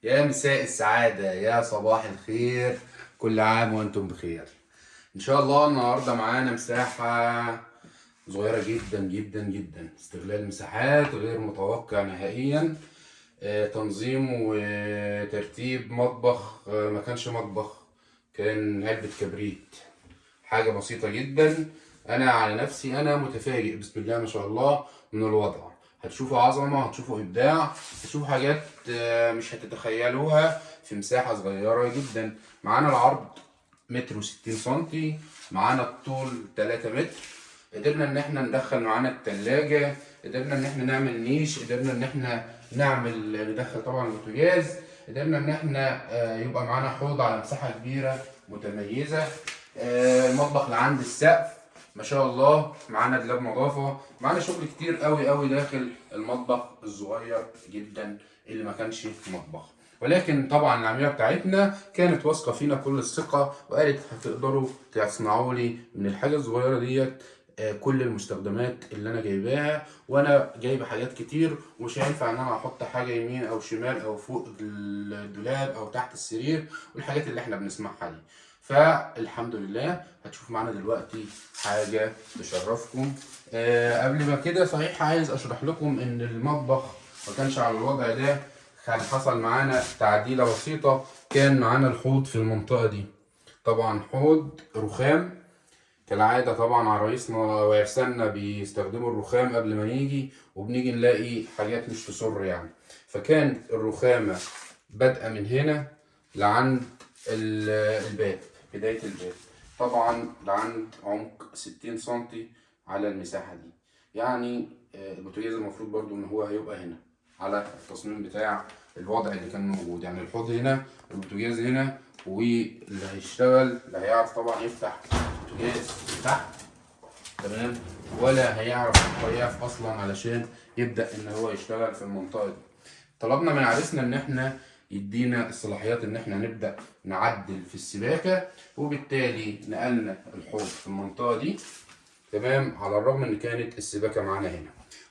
يا مساء السعادة، يا صباح الخير. كل عام وانتم بخير. ان شاء الله النهاردة معانا مساحة صغيرة جدا جدا جدا، استغلال مساحات غير متوقع نهائيا. تنظيم وترتيب مطبخ، ما كانش مطبخ، كان علبة كبريت. حاجة بسيطة جدا. أنا على نفسي أنا متفاجئ، بسم الله ما شاء الله، من الوضع. هتشوفوا عظمة، هتشوفوا إبداع، هتشوفوا حاجات مش هتتخيلوها في مساحة صغيرة جدا. معانا العرض متر وستين سنتي، معانا الطول 3 متر. قدرنا ان احنا ندخل معانا التلاجة، قدرنا ان احنا نعمل نيش، قدرنا ان احنا ندخل طبعا البوتاجاز، قدرنا ان احنا يبقى معانا حوض على مساحة كبيرة متميزة. المطبخ لعند السقف ما شاء الله، معانا دولاب نظافة، معانا شغل كتير قوي قوي داخل المطبخ الصغير جدا اللي ما كانش مطبخ. ولكن طبعا العمليه بتاعتنا كانت واثقه فينا كل الثقه، وقالت هتقدروا تصنعوا لي من الحاجه الصغيره ديت كل المستخدمات اللي انا جايباها. وانا جايبه حاجات كتير، ومش هينفع ان انا احط حاجه يمين او شمال او فوق الدولاب او تحت السرير والحاجات اللي احنا بنسمعها دي. فالحمد لله هتشوف معانا دلوقتي حاجه تشرفكم. قبل ما كده صحيح عايز اشرح لكم ان المطبخ ما كانش على الوضع ده. كان حصل معانا تعديلة بسيطة. كان معانا الحوض في المنطقة دي طبعا حوض رخام كالعادة. طبعا عرايسنا وعرساننا بيستخدموا الرخام قبل ما يجي، وبنيجي نلاقي حاجات مش تصر يعني. فكان الرخامة بادئة من هنا لعند الباب، بداية الباب، طبعا لعند عمق 60 سنتي على المساحة دي. يعني البوتاجاز المفروض برضو ان هو هيبقى هنا على التصميم بتاع الوضع اللي كان موجود. يعني الحوض هنا والبوتاجاز هنا، واللي هيشتغل اللي هيعرف طبعا يفتح البوتاجاز تحت، تمام، ولا هيعرف يقف اصلا علشان يبدا ان هو يشتغل في المنطقه دي. طلبنا من عريسنا ان احنا يدينا الصلاحيات ان احنا نبدا نعدل في السباكه، وبالتالي نقلنا الحوض في المنطقه دي، تمام، على الرغم ان كانت السباكه معانا هنا.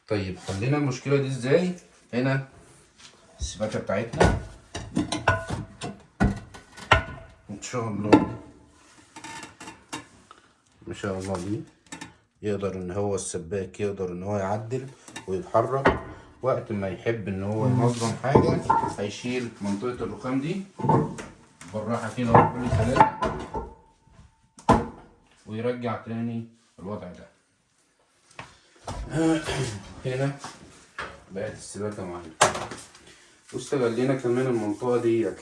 طيب حلينا المشكله دي ازاي؟ هنا السباكه بتاعتنا ان شاء الله، ما شاء الله دي يقدر ان هو السباك يقدر ان هو يعدل ويتحرك وقت ما يحب ان هو ينظم حاجة. هيشيل منطقة الرخام دي بالراحة كده بكل سلاسة، ويرجع تاني الوضع ده. هنا بقت السباكة معانا، واستغلينا كمان المنطقة ديت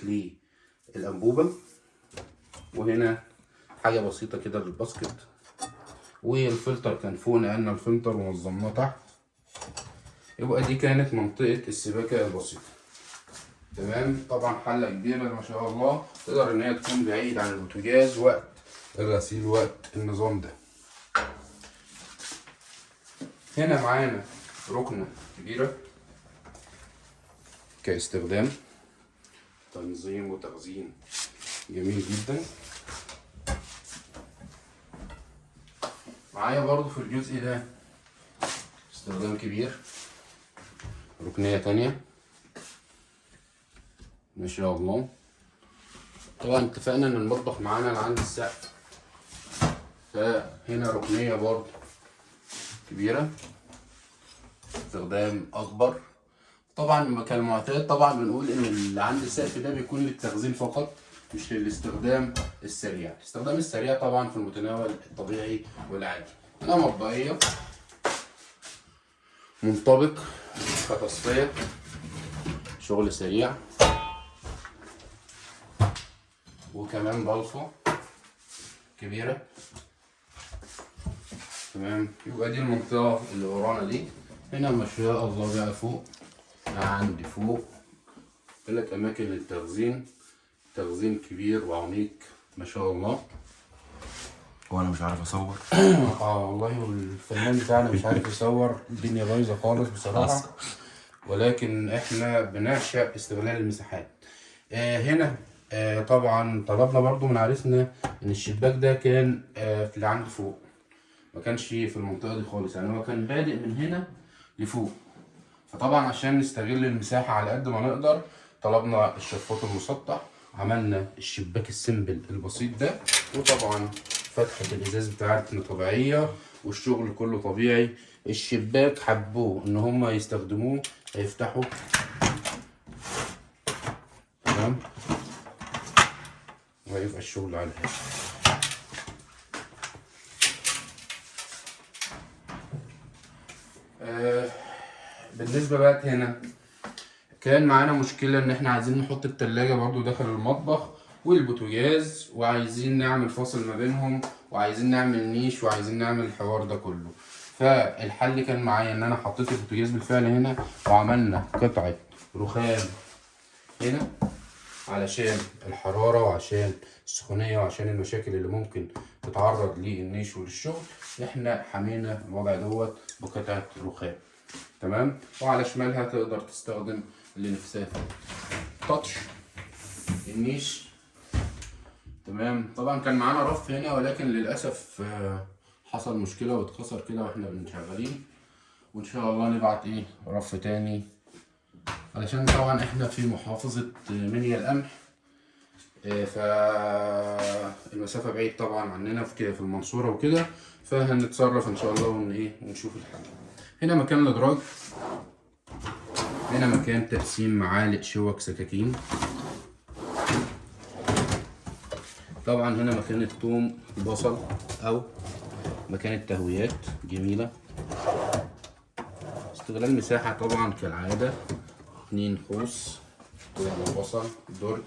للأنبوبة، وهنا حاجة بسيطة كده للباسكت، والفلتر كان فوق نقلنا الفلتر ونظمناه تحت. يبقى دي كانت منطقة السباكة البسيطة، تمام. طبعا حلة كبيرة ما شاء الله، تقدر ان هي تكون بعيد عن البوتاجاز وقت الغسيل وقت النظام ده. هنا معانا ركنة كبيرة كاستخدام تنظيم وتخزين جميل جدا. معايا برضو في الجزء ده استخدام كبير، ركنية تانية ما شاء الله. طبعا اتفقنا ان المطبخ معانا عند السقف، فهنا ركنية برضو كبيرة استخدام اكبر. طبعا كالمعتاد طبعا بنقول ان اللي عند السقف ده بيكون للتخزين فقط، مش للاستخدام السريع. الاستخدام السريع طبعا في المتناول الطبيعي والعادي. هنا مطبقية منطبق كتصفية شغل سريع، وكمان بلفة كبيرة، تمام. يبقى دي المنطقة اللي ورانا دي. هنا ما شاء الله بقى فوق، عندي فوق 3 أماكن للتخزين، تخزين كبير وعميق ما شاء الله. وانا مش عارف اصور. والله والفنان بتاعنا مش عارف يصور، الدنيا بايظة خالص بصراحة. ولكن احنا بنعشق استغلال المساحات. هنا طبعا طلبنا برضو من عريسنا ان الشباك ده كان في اللي عند فوق، ما كانش في المنطقة دي خالص. يعني هو كان بادئ من هنا لفوق. فطبعا عشان نستغل المساحة على قد ما نقدر، طلبنا الشفاط المسطح، عملنا الشباك السيمبل البسيط ده، وطبعا فتحة الازاز بتاعتنا طبيعية والشغل كله طبيعي. الشباك حبوه ان هما يستخدموه، هيفتحوا تمام وهيبقى الشغل على الهادي. بالنسبة بقى هنا كان معانا مشكلة ان احنا عايزين نحط التلاجة برضو داخل المطبخ والبوتاجاز، وعايزين نعمل فاصل ما بينهم، وعايزين نعمل نيش، وعايزين نعمل الحوار ده كله. فالحل كان معايا ان انا حطيت البوتاجاز بالفعل هنا، وعملنا قطعة رخام هنا علشان الحرارة وعشان السخونية وعشان المشاكل اللي ممكن تتعرض للنيش وللشغل. احنا حمينا الوضع دوت بقطعة رخام تمام. وعلى شمالها تقدر تستخدم اللي نفسها فيه تاتش النيش تمام. طبعا كان معانا رف هنا، ولكن للاسف حصل مشكله واتكسر كده واحنا بنشغلين، وان شاء الله نبعت رف تاني، علشان طبعا احنا في محافظه منيا القمح، فالمسافه بعيد طبعا عننا في المنصوره وكده، فهنتصرف ان شاء الله ونشوف الحل. هنا مكان الادراج، هنا مكان تقسيم معالق شوك سكاكين، طبعا هنا مكان الثوم بصل او مكان التهويات جميله. استغلال مساحه طبعا كالعاده، 2 خوص ثوم وبصل درج،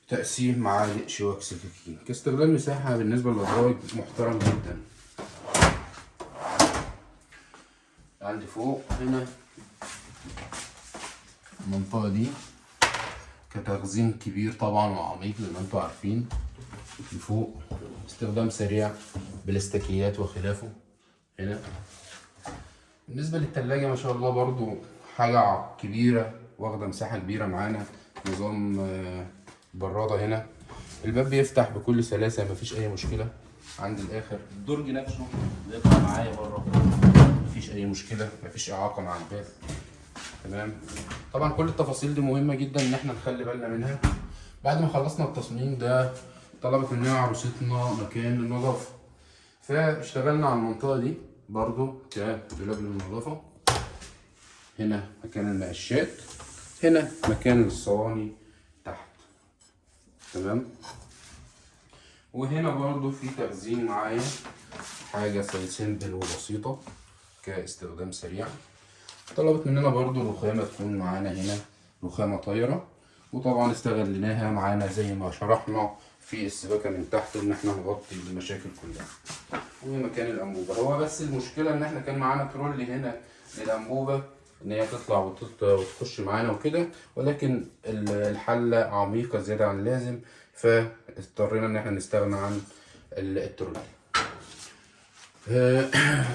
تقسيم معالق شوك سكاكين. كاستغلال مساحه بالنسبه للادراج محترم جدا. عندي فوق هنا المنطقة دي كتخزين كبير طبعا وعميق زي ما انتوا عارفين. لفوق استخدام سريع بالاستكيات وخلافه. هنا بالنسبة للتلاجة ما شاء الله برضو حاجة كبيرة واخدة مساحة كبيرة معانا، نظام برادة. هنا الباب بيفتح بكل سلاسة مفيش أي مشكلة عند الآخر. الدرج نفسه بيطلع معايا بره مفيش أي مشكلة، مفيش إعاقة مع الباب تمام. طبعا كل التفاصيل دي مهمة جدا ان احنا نخلي بالنا منها. بعد ما خلصنا التصميم ده طلبت مننا عروستنا مكان للنظافة، فاشتغلنا على المنطقة دي برضو كدولاب للنظافة. هنا مكان المقشات، هنا مكان الصواني تحت تمام. وهنا برضو في تخزين معايا حاجة سيمبل وبسيطة كاستخدام سريع. طلبت مننا برضو رخامة تكون معانا هنا، رخامة طايرة، وطبعا استغليناها معانا زي ما شرحنا في السباكة من تحت ان احنا نغطي المشاكل كلها. ومكان الانبوبة، هو بس المشكلة ان احنا كان معانا ترول هنا للانبوبة ان هي تطلع وتخش معانا وكده، ولكن الحلة عميقة زيادة عن اللازم، فاضطرينا ان احنا نستغنى عن الترول.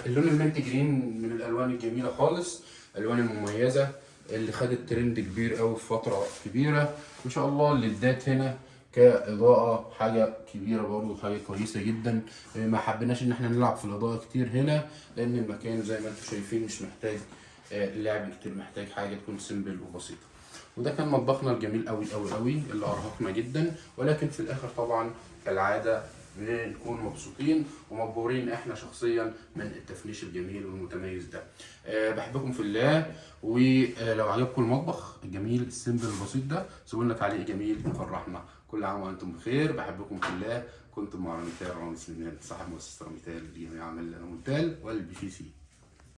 اللون المنت جرين من الالوان الجميله خالص، الالوان المميزه اللي خدت ترند كبير قوي في فتره كبيره. ان شاء الله الليدات هنا كاضاءه حاجه كبيره برضه، حاجه كويسه جدا. ما حبيناش ان احنا نلعب في الاضاءه كتير هنا، لان المكان زي ما انتم شايفين مش محتاج لعب كتير، محتاج حاجه تكون سيمبل وبسيطه. وده كان مطبخنا الجميل قوي قوي قوي اللي ارهقنا جدا، ولكن في الاخر طبعا كالعاده بنكون مبسوطين ومبهورين احنا شخصيا من التفنيش الجميل والمتميز ده. بحبكم في الله، ولو عجبكم المطبخ الجميل السيمبل البسيط ده سيبوا لنا تعليق جميل يفرحنا. كل عام وانتم بخير، بحبكم في الله. كنتم مع رامي سليمان صاحب مؤسسه رامي لجميع عمل رامي والبي سي.